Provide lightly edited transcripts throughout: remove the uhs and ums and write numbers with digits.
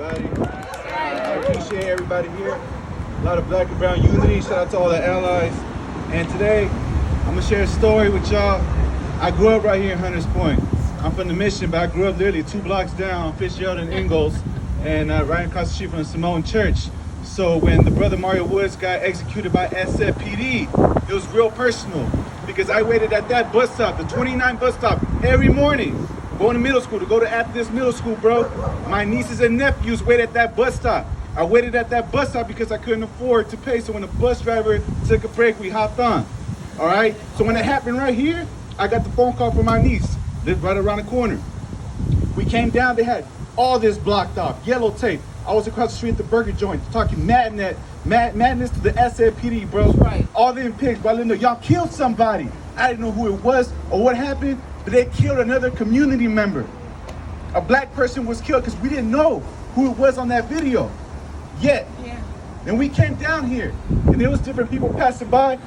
I appreciate everybody here. A lot of black and brown unity. Shout out to all the allies. And today, I'm gonna share a story with y'all. I grew up right here in Hunters Point. I'm from the Mission, but I grew up literally 2 blocks down on Fitzgerald and Ingalls, and right across the street from the Simone Church. So when the brother Mario Woods got executed by SFPD, it was real personal because I waited at that bus stop, the 29 bus stop, every morning. Going to middle school, to go to after this middle school, bro. My nieces and nephews waited at that bus stop. I waited at that bus stop because I couldn't afford to pay. So when the bus driver took a break, we hopped on. All right. So when it happened right here, I got the phone call from my niece, lived right around the corner. We came down, they had all this blocked off, yellow tape. I was across the street at the burger joint talking madness to the SFPD, bro. Right. All them pigs, bro. I didn't know y'all killed somebody. I didn't know who it was or what happened, but they killed another community member. A black person was killed because we didn't know who it was on that video yet. Yeah. And we came down here, and there was different people passing by,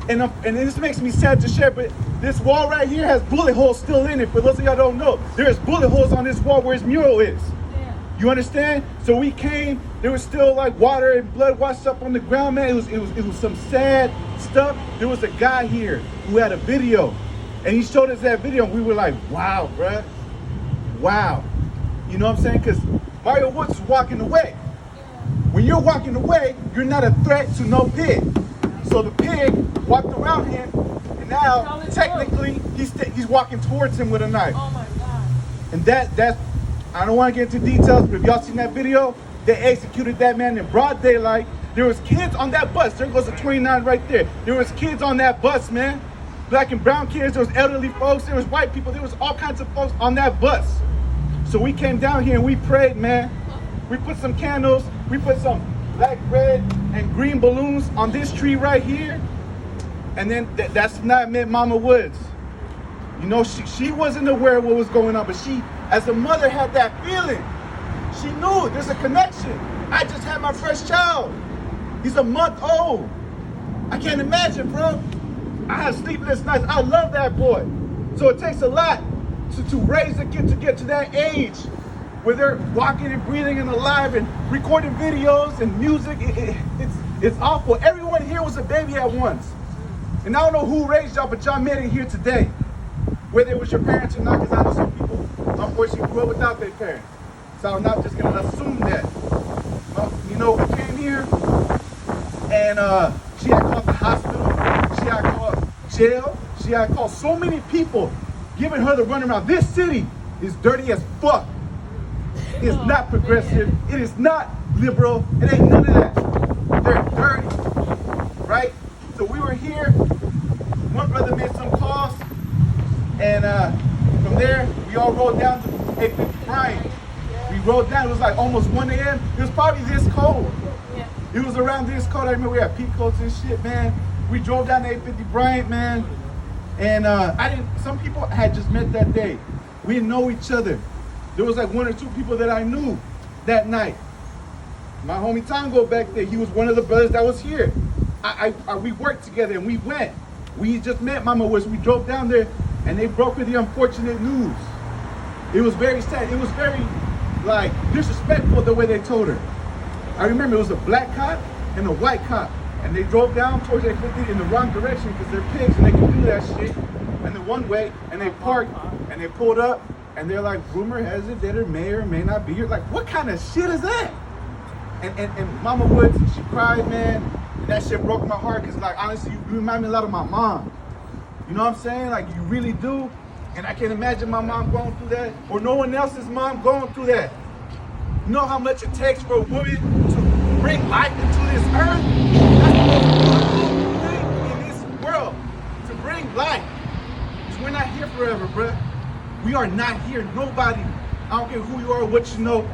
and this makes me sad to share, but this wall right here has bullet holes still in it. For those of y'all don't know, there's bullet holes on this wall where his mural is. Yeah. You understand? So we came, there was still like water and blood washed up on the ground, man. It was some sad stuff. There was a guy here who had a video, and he showed us that video, and we were like, wow, bruh. Wow. You know what I'm saying? Because Mario Woods is walking away. When you're walking away, you're not a threat to no pig. So the pig walked around him, and now technically he's walking towards him with a knife. Oh my God. And that's, I don't want to get into details, but if y'all seen that video, they executed that man in broad daylight. There was kids on that bus. There goes the 29 right there. There was kids on that bus, man. Black and brown kids, there was elderly folks, there was white people, there was all kinds of folks on that bus. So we came down here and we prayed, man. We put some candles, we put some black, red, and green balloons on this tree right here. And then that's not meant Mama Woods. You know, she wasn't aware of what was going on, but she, as a mother, had that feeling. She knew there's a connection. I just had my first child. He's a month old. I can't imagine, bro. I have sleepless nights. I love that boy. So it takes a lot to raise a kid to get to that age where they're walking and breathing and alive and recording videos and music. It's awful. Everyone here was a baby at once. And I don't know who raised y'all, but y'all made it here today. Whether it was your parents or not, because I know some people unfortunately grew up without their parents. So I'm not just gonna assume that. Well, you know, we came here and she had called the hospital, she had called jail, she had called so many people giving her the runaround. This city is dirty as fuck. It's not progressive, it is not liberal, it ain't none of that. They're dirty, right? So we were here, one brother made some calls, and from there, we all rode down to 850 Bryant. We rode down, it was like almost 1 a.m. It was probably this cold. Yeah. It was around this cold. I remember we had peak coats and shit, man. We drove down to 850 Bryant, man. And some people had just met that day. We didn't know each other. There was like 1 or 2 people that I knew that night. My homie Tango back there, he was one of the brothers that was here. We worked together and we went. We just met Mama Woods. We drove down there and they broke her the unfortunate news. It was very sad. It was very like disrespectful the way they told her. I remember it was a black cop and a white cop. And they drove down towards 850 in the wrong direction because they're pigs and they can do that shit. And the one way, and they parked and they pulled up and they're like, rumor has it that it may or may not be here. Like, what kind of shit is that? And Mama Woods, she cried, man. And that shit broke my heart because, like, honestly, you remind me a lot of my mom. You know what I'm saying? Like, you really do. And I can't imagine my mom going through that or no one else's mom going through that. You know how much it takes for a woman to bring life into this earth? That's the most beautiful thing in this world, to bring life. Because we're not here forever, bruh. We are not here. Nobody, I don't care who you are or what you know,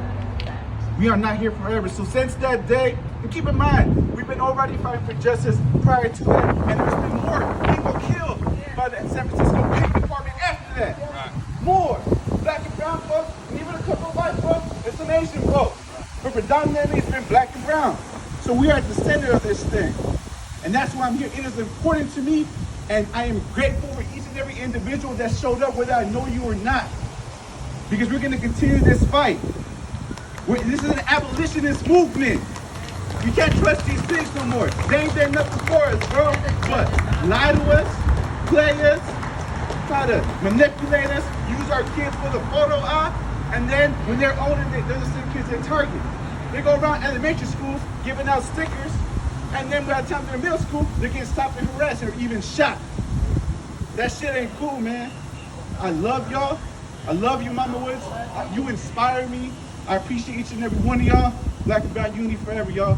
we are not here forever. So since that day, and keep in mind, we've been already fighting for justice prior to that, and there's been more people killed by the San Francisco Police Department after that. Right. More black and brown folks, and even a couple of white folks, and some Asian folks. But predominantly it's been black and brown. So we are at the center of this thing. And that's why I'm here. It is important to me, and I am grateful for each and every individual that showed up, whether I know you or not. Because we're gonna continue this fight. This is an abolitionist movement. You can't trust these things no more. They ain't done nothing for us, bro. But lie to us, play us, try to manipulate us, use our kids for the photo op, and then when they're older, they're the same kids at Target. They go around elementary schools giving out stickers, and then by the time they're in middle school, they're getting stopped and harassed or even shot. That shit ain't cool, man. I love y'all. I love you, Mama Woods. You inspire me. I appreciate each and every one of y'all. Black and Brown Unity forever, y'all.